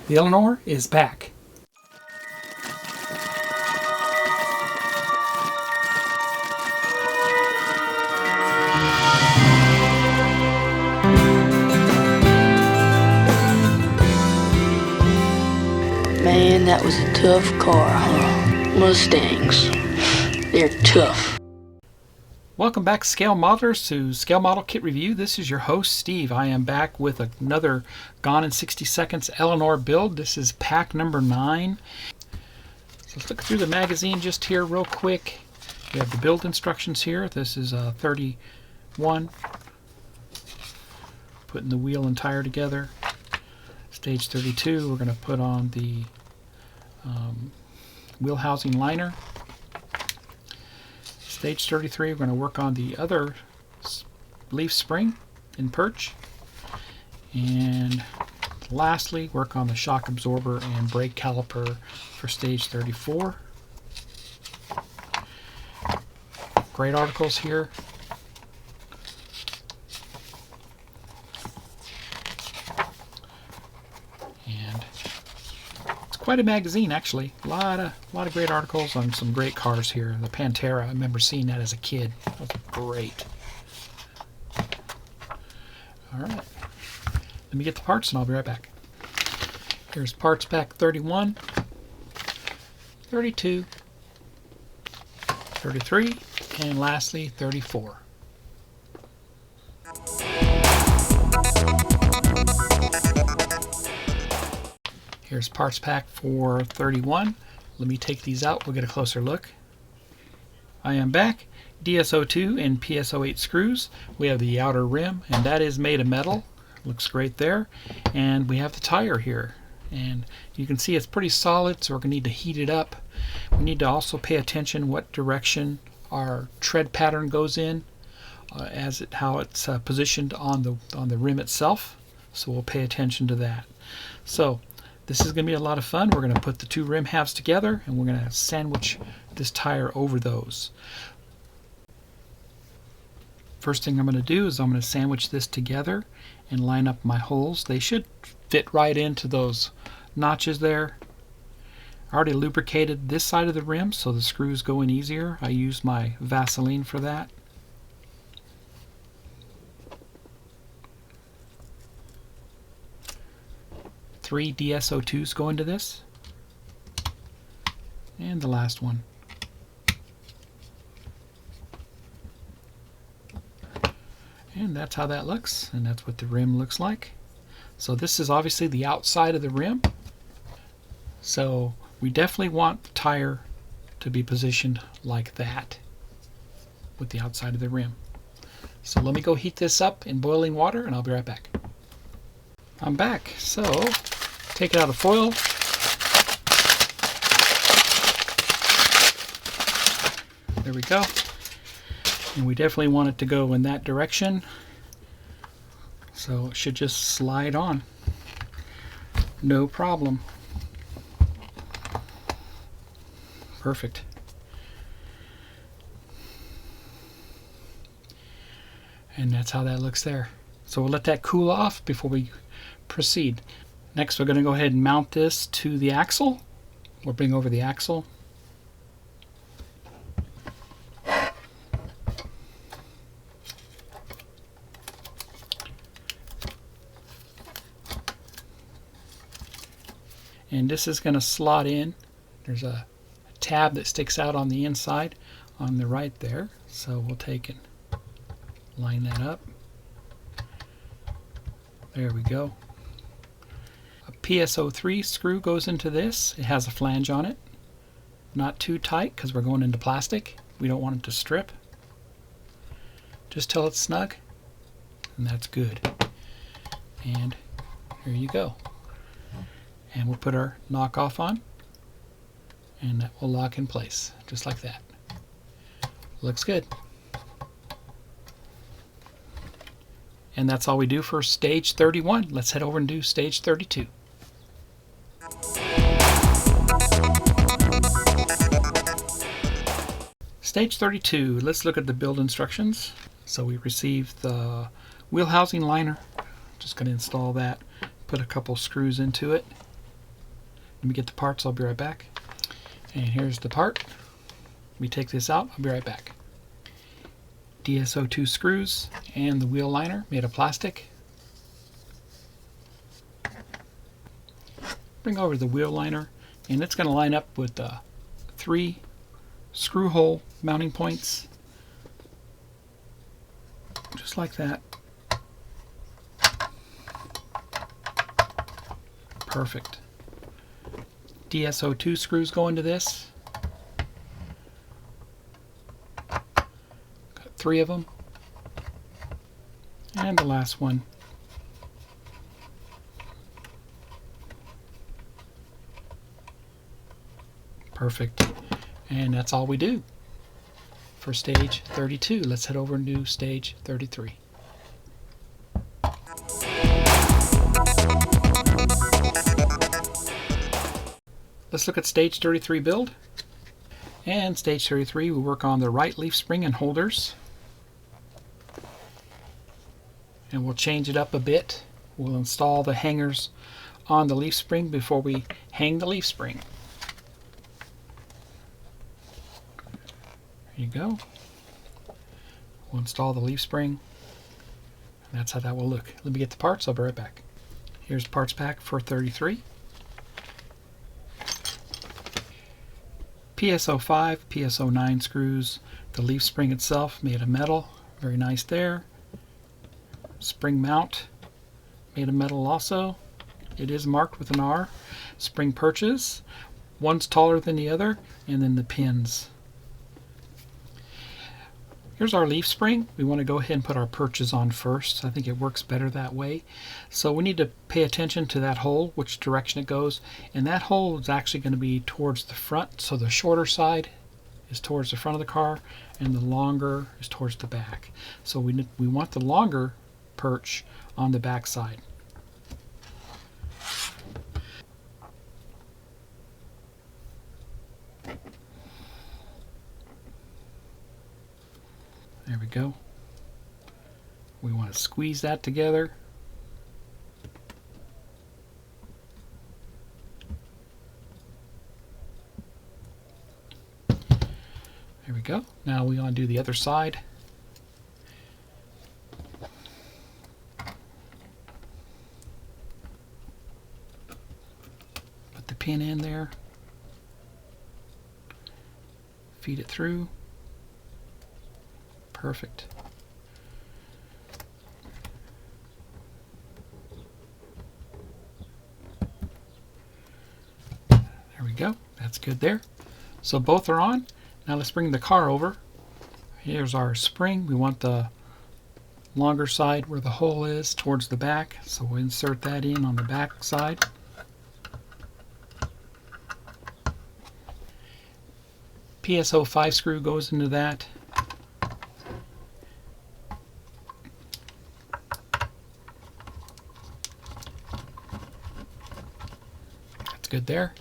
The Eleanor is back. Man, that was a tough car, huh? Mustangs. They're tough. Welcome back, Scale Modelers, to Scale Model Kit Review. This is your host, Steve. I am back with another Gone in 60 Seconds Eleanor build. This is pack number 9. So let's look through the magazine just here real quick. We have the build instructions here. This is 31. Putting the wheel and tire together. Stage 32, we're going to put on the wheel housing liner. Stage 33, we're going to work on the other leaf spring and perch. And lastly, work on the shock absorber and brake caliper for stage 34. Great articles here. And it's quite a magazine, actually. A lot of great articles on some great cars here. The Pantera, I remember seeing that as a kid. That was great. All right. Let me get the parts and I'll be right back. Here's parts pack 31, 32, 33, and lastly 34. Here's parts pack for 31. Let me take these out. We'll get a closer look. I am back. DSO2 and PSO8 screws. We have the outer rim, and that is made of metal. Looks great there. And we have the tire here. And you can see it's pretty solid, so we're going to need to heat it up. We need to also pay attention what direction our tread pattern goes in, how it's positioned on the rim itself. So we'll pay attention to that. So this is going to be a lot of fun. We're going to put the two rim halves together and we're going to sandwich this tire over those. First thing I'm going to do is I'm going to sandwich this together and line up my holes. They should fit right into those notches there. I already lubricated this side of the rim so the screws go in easier. I used my Vaseline for that. Three DSO2s go into this. And the last one. And that's how that looks, and that's what the rim looks like. So this is obviously the outside of the rim. So we definitely want the tire to be positioned like that with the outside of the rim. So let me go heat this up in boiling water and I'll be right back. I'm back. So take it out of foil. There we go. And we definitely want it to go in that direction. So it should just slide on. No problem. Perfect. And that's how that looks there. So we'll let that cool off before we proceed. Next, we're going to go ahead and mount this to the axle. We'll bring over the axle. And this is going to slot in. There's a tab that sticks out on the inside on the right there. So we'll take and line that up. There we go. A PSO3 screw goes into this. It has a flange on it. Not too tight because we're going into plastic. We don't want it to strip. Just till it's snug. And that's good. And here you go. And we'll put our knockoff on. And that will lock in place. Just like that. Looks good. And that's all we do for stage 31. Let's head over and do stage 32. Stage 32, let's look at the build instructions. So we received the wheel housing liner. Just going to install that, put a couple screws into it. Let me get the parts, I'll be right back. And here's the part. Let me take this out, I'll be right back. DSO2 screws and the wheel liner made of plastic. Bring over the wheel liner, and it's going to line up with the 3 screw hole mounting points, just like that. Perfect. DSO2 screws go into this. Got 3 of them. And the last one. Perfect. And that's all we do for stage 32. Let's head over and do stage 33. Let's look at stage 33 build. And stage 33, we work on the right leaf spring and holders. And we'll change it up a bit. We'll install the hangers on the leaf spring before we hang the leaf spring. There you go. We'll install the leaf spring. And that's how that will look. Let me get the parts, I'll be right back. Here's the parts pack for 33. PSO5, PSO9 screws. The leaf spring itself made of metal. Very nice there. Spring mount made of metal also. It is marked with an R. Spring perches. One's taller than the other. And then the pins. Here's our leaf spring. We want to go ahead and put our perches on first. I think it works better that way. So we need to pay attention to that hole, which direction it goes. And that hole is actually going to be towards the front. So the shorter side is towards the front of the car, and the longer is towards the back. So we want the longer perch on the back side. There we go. We want to squeeze that together. There we go. Now we want to do the other side. Put the pin in there. Feed it through. Perfect. There we go. That's good there. So both are on. Now let's bring the car over. Here's our spring. We want the longer side where the hole is towards the back. So we'll insert that in on the back side. PSO5 screw goes into that. Good there.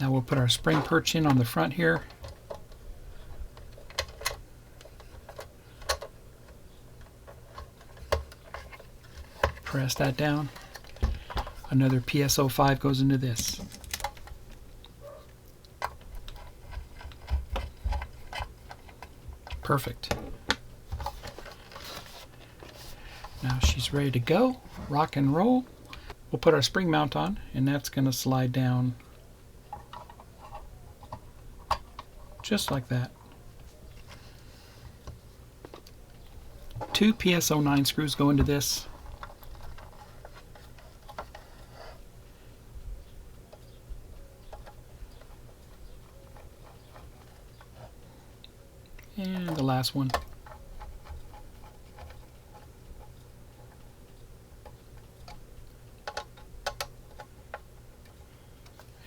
Now we'll put our spring perch in on the front here. Press that down. Another PSO5 goes into this. Perfect. Now she's ready to go. Rock and roll. We'll put our spring mount on, and that's going to slide down just like that. 2 PSO9 screws go into this. And the last one.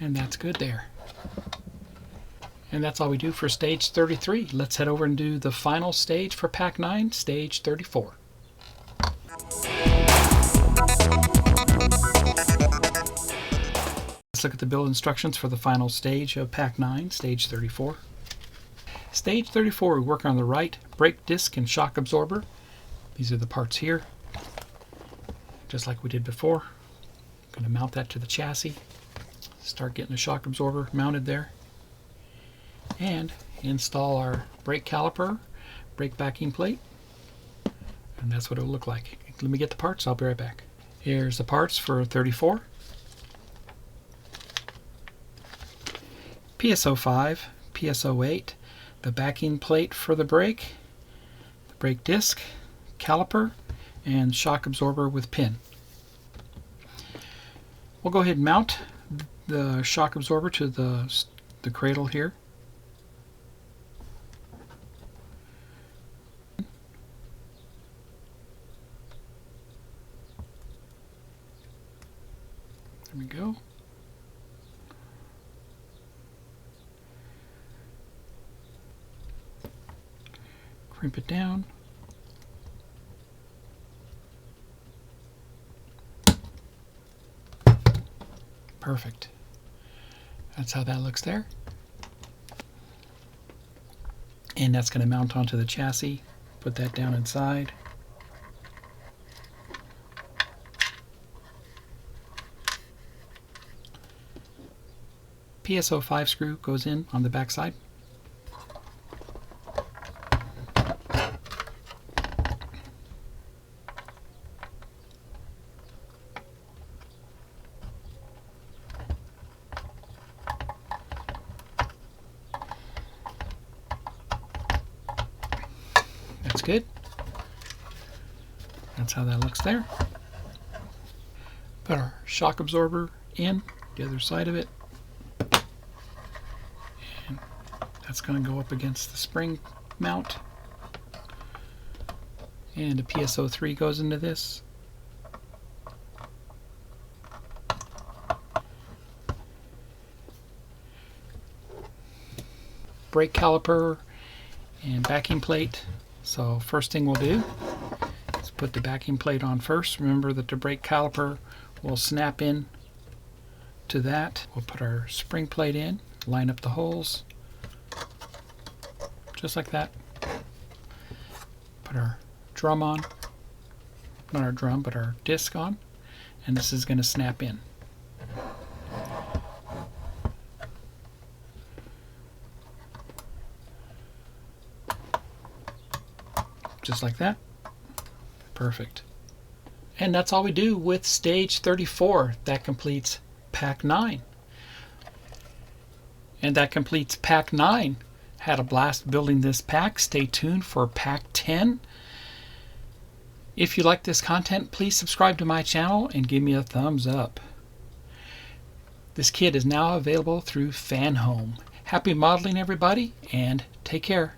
And that's good there. And that's all we do for stage 33. Let's head over and do the final stage for Pack 9, stage 34. Let's look at the build instructions for the final stage of Pack 9, stage 34. Stage 34, we work on the right brake disc and shock absorber. These are the parts here, just like we did before. going to mount that to the chassis. Start getting the shock absorber mounted there. And install our brake caliper, brake backing plate. And that's what it will look like. Let me get the parts. I'll be right back. Here's the parts for 34. PSO5, PSO8, the backing plate for the brake disc, caliper, and shock absorber with pin. We'll go ahead and mount the shock absorber to the cradle here. There we go. Crimp it down. Perfect. That's how that looks there. And that's going to mount onto the chassis. Put that down inside. PSO5 screw goes in on the back side. That's good. That's how that looks there. Put our shock absorber in the other side of it. And that's going to go up against the spring mount. And a PSO3 goes into this. Brake caliper and backing plate. So first thing we'll do is put the backing plate on first. Remember that the brake caliper will snap in to that. We'll put our spring plate in, line up the holes, just like that. Put our drum on, not our drum, but our disc on, and this is going to snap in. Just like that. Perfect. And that's all we do with stage 34. That completes pack 9. And that completes pack 9. Had a blast building this pack. Stay tuned for pack 10. If you like this content, please subscribe to my channel and give me a thumbs up. This kit is now available through FanHome. Happy modeling, everybody, and take care.